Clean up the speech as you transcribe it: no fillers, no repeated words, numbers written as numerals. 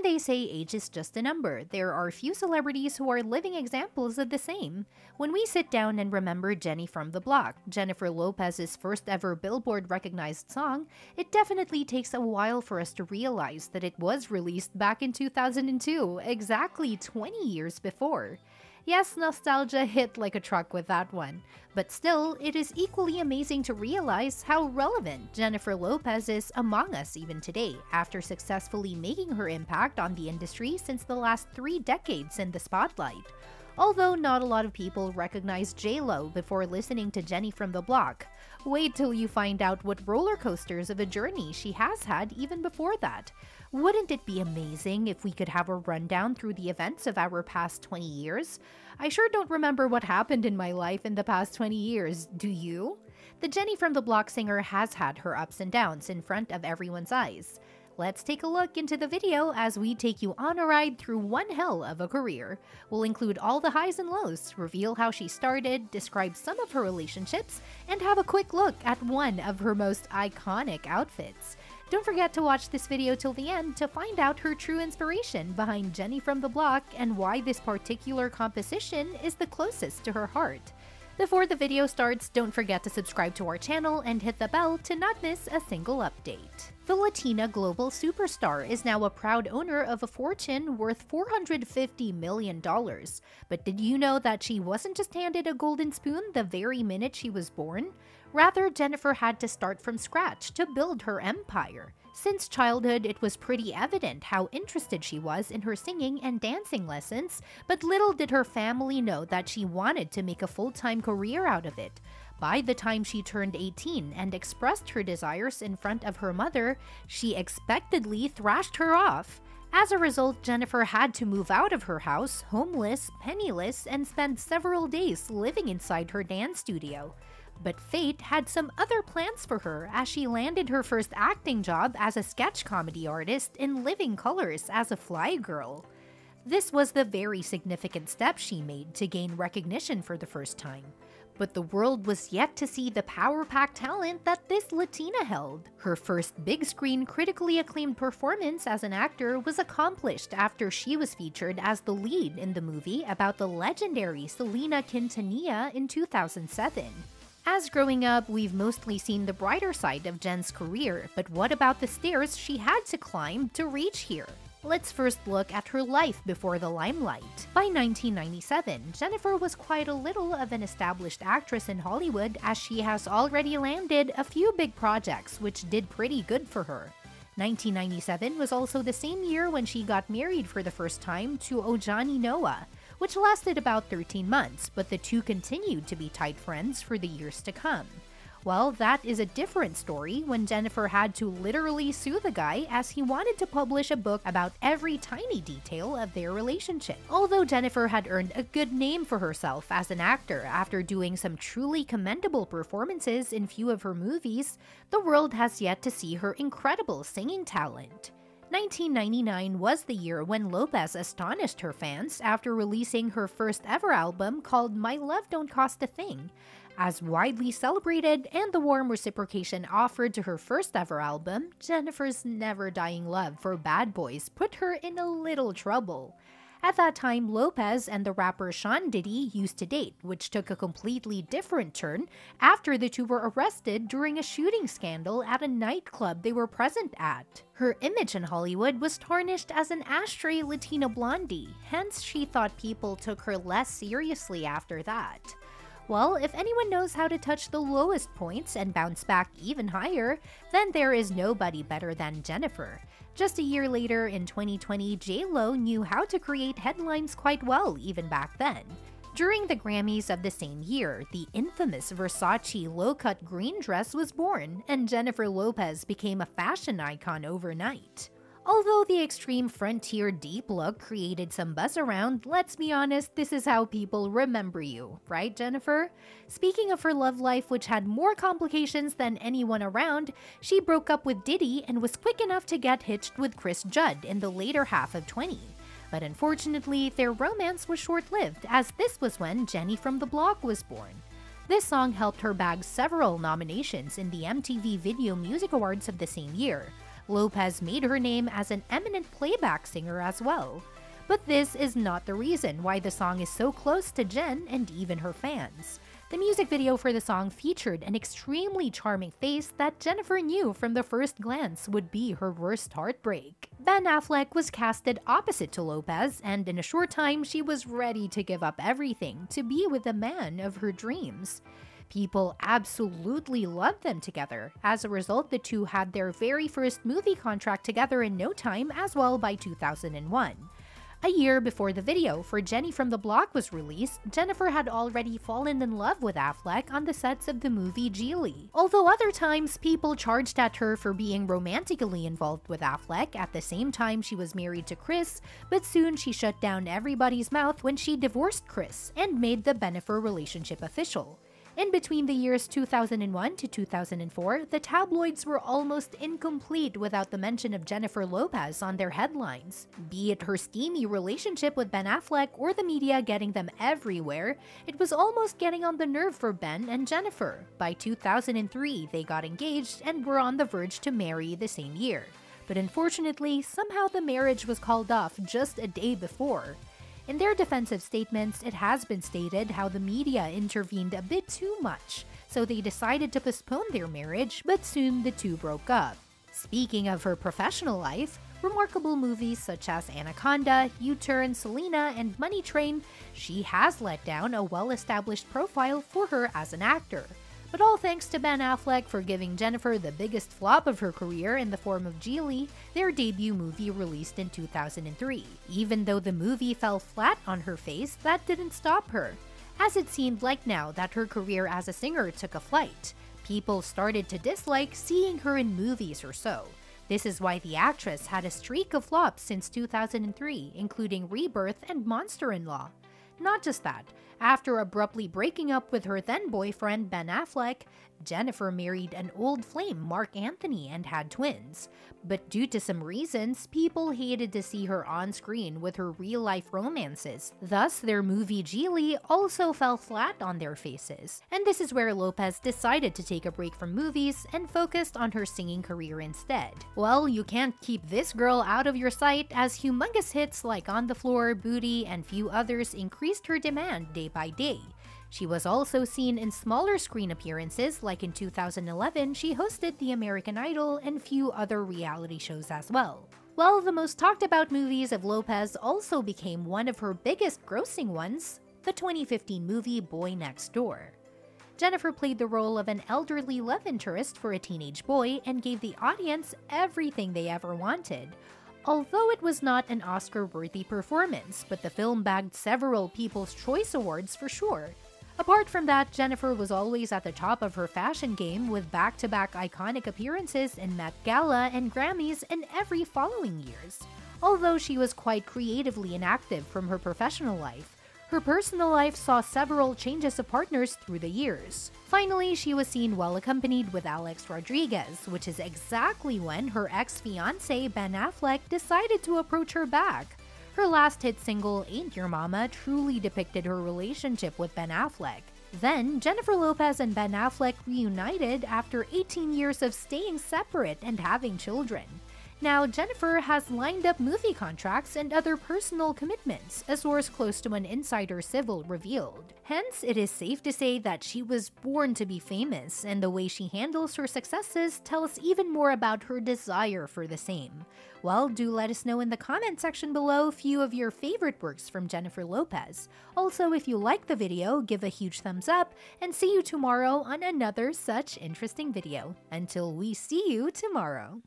And they say age is just a number. There are few celebrities who are living examples of the same. When we sit down and remember Jenny from the Block, Jennifer Lopez's first ever Billboard recognized song, it definitely takes a while for us to realize that it was released back in 2002, exactly 20 years before. Yes, nostalgia hit like a truck with that one. But still, it is equally amazing to realize how relevant Jennifer Lopez is among us even today, after successfully making her impact on the industry since the last 3 decades in the spotlight. Although not a lot of people recognize J-Lo before listening to Jenny from the Block. Wait till you find out what roller coasters of a journey she has had even before that. Wouldn't it be amazing if we could have a rundown through the events of our past 20 years? I sure don't remember what happened in my life in the past 20 years, do you? The Jenny from the Block singer has had her ups and downs in front of everyone's eyes. Let's take a look into the video as we take you on a ride through one hell of a career. We'll include all the highs and lows, reveal how she started, describe some of her relationships, and have a quick look at one of her most iconic outfits. Don't forget to watch this video till the end to find out her true inspiration behind Jenny from the Block and why this particular composition is the closest to her heart. Before the video starts, don't forget to subscribe to our channel and hit the bell to not miss a single update. The Latina global superstar is now a proud owner of a fortune worth $450 million. But did you know that she wasn't just handed a golden spoon the very minute she was born? Rather, Jennifer had to start from scratch to build her empire. Since childhood, it was pretty evident how interested she was in her singing and dancing lessons, but little did her family know that she wanted to make a full-time career out of it. By the time she turned 18 and expressed her desires in front of her mother, she expectedly thrashed her off. As a result, Jennifer had to move out of her house, homeless, penniless, and spend several days living inside her dance studio. But fate had some other plans for her as she landed her first acting job as a sketch comedy artist in Living Colors as a fly girl. This was the very significant step she made to gain recognition for the first time. But the world was yet to see the power-packed talent that this Latina held. Her first big-screen, critically acclaimed performance as an actor was accomplished after she was featured as the lead in the movie about the legendary SELENA Quintanilla in 2007. As growing up, we've mostly seen the brighter side of Jen's career, but what about the stairs she had to climb to reach here? Let's first look at her life before the limelight. By 1997, Jennifer was quite a little of an established actress in Hollywood as she has already landed a few big projects which did pretty good for her. 1997 was also the same year when she got married for the first time to Ojani Noah, which lasted about 13 months, but the two continued to be tight friends for the years to come. Well, that is a different story when Jennifer had to literally sue the guy as he wanted to publish a book about every tiny detail of their relationship. Although Jennifer had earned a good name for herself as an actor after doing some truly commendable performances in few of her movies, the world has yet to see her incredible singing talent. 1999 was the year when Lopez astonished her fans after releasing her first ever album called My Love Don't Cost a Thing. As widely celebrated and the warm reciprocation offered to her first ever album, Jennifer's never-dying love for bad boys put her in a little trouble. At that time, Lopez and the rapper DIDDY used to date, which took a completely different turn after the two were arrested during a shooting scandal at a nightclub they were present at. Her image in Hollywood was tarnished as an ashtray Latina blondie, hence she thought people took her less seriously after that. Well, if anyone knows how to touch the lowest points and bounce back even higher, then there is nobody better than Jennifer. Just a year later, in 2020, J-Lo knew how to create headlines quite well even back then. During the Grammys of the same year, the infamous Versace low-cut green dress was born, and Jennifer Lopez became a fashion icon overnight. Although the extreme frontier deep look created some buzz around, let's be honest, this is how people remember you, right, Jennifer? Speaking of her love life, which had more complications than anyone around, she broke up with Diddy and was quick enough to get hitched with JUDD in the later half of 20. But unfortunately, their romance was short-lived, as this was when Jenny from the Block was born. This song helped her bag several nominations in the MTV Video Music Awards of the same year. Lopez made her name as an eminent playback singer as well. But this is not the reason why the song is so close to Jen and even her fans. The music video for the song featured an extremely charming face that Jennifer knew from the first glance would be her worst heartbreak. Ben Affleck was casted opposite to Lopez, and in a short time she was ready to give up everything to be with the man of her dreams. People absolutely loved them together. As a result, the two had their very first movie contract together in no time as well by 2001. A year before the video for Jenny from the Block was released, Jennifer had already fallen in love with Affleck on the sets of the movie JELLY. Although other times people charged at her for being romantically involved with Affleck at the same time she was married to Chris, but soon she shut down everybody's mouth when she divorced Chris and made the Jennifer relationship official. In between the years 2001 to 2004, the tabloids were almost incomplete without the mention of Jennifer Lopez on their headlines. Be it her steamy relationship with Ben Affleck or the media getting them everywhere, it was almost getting on the nerve for Ben and Jennifer. By 2003, they got engaged and were on the verge to marry the same year. But unfortunately, somehow the marriage was called off just a day before. In their defensive statements, it has been stated how the media intervened a bit too much, so they decided to postpone their marriage, but soon the two broke up. Speaking of her professional life, remarkable movies such as Anaconda, U-Turn, Selena, and Money Train, she has let down a well-established profile for her as an actor. But all thanks to Ben Affleck for giving Jennifer the biggest flop of her career in the form of JELLY, their debut movie released in 2003. Even though the movie fell flat on her face, that didn't stop her, as it seemed like now that her career as a singer took a flight. People started to dislike seeing her in movies or so. This is why the actress had a streak of flops since 2003, including Rebirth and Monster-in-Law. Not just that, after abruptly breaking up with her then-boyfriend Ben Affleck, Jennifer married an old flame, Marc Anthony, and had twins. But due to some reasons, people hated to see her on screen with her real-life romances. Thus, their movie JELLY also fell flat on their faces. And this is where Lopez decided to take a break from movies and focused on her singing career instead. Well, you can't keep this girl out of your sight, as humongous hits like On the Floor, Booty, and few others increased her demand day by day. She was also seen in smaller screen appearances, like in 2011 she hosted The American Idol and few other reality shows as well. Well, the most talked about movies of Lopez also became one of her biggest grossing ones, the 2015 movie Boy Next Door. Jennifer played the role of an elderly love interest for a teenage boy and gave the audience everything they ever wanted. Although it was not an Oscar-worthy performance, but the film bagged several People's Choice Awards for sure. Apart from that, Jennifer was always at the top of her fashion game with back-to-back iconic appearances in Met Gala and Grammys in every following years. Although she was quite creatively inactive from her professional life, her personal life saw several changes of partners through the years. Finally, she was seen well accompanied with Alex Rodriguez, which is exactly when her ex-fiancé Ben Affleck decided to approach her back. Her last hit single, Ain't Your Mama, truly depicted her relationship with Ben Affleck. Then, Jennifer Lopez and Ben Affleck reunited after 18 years of staying separate and having children. Now, Jennifer has lined up movie contracts and other personal commitments, a source close to an insider civil revealed. Hence, it is safe to say that she was born to be famous, and the way she handles her successes tells even more about her desire for the same. Well, do let us know in the comment section below a few of your favorite works from Jennifer Lopez. Also, if you liked the video, give a huge thumbs up, and see you tomorrow on another such interesting video. Until we see you tomorrow.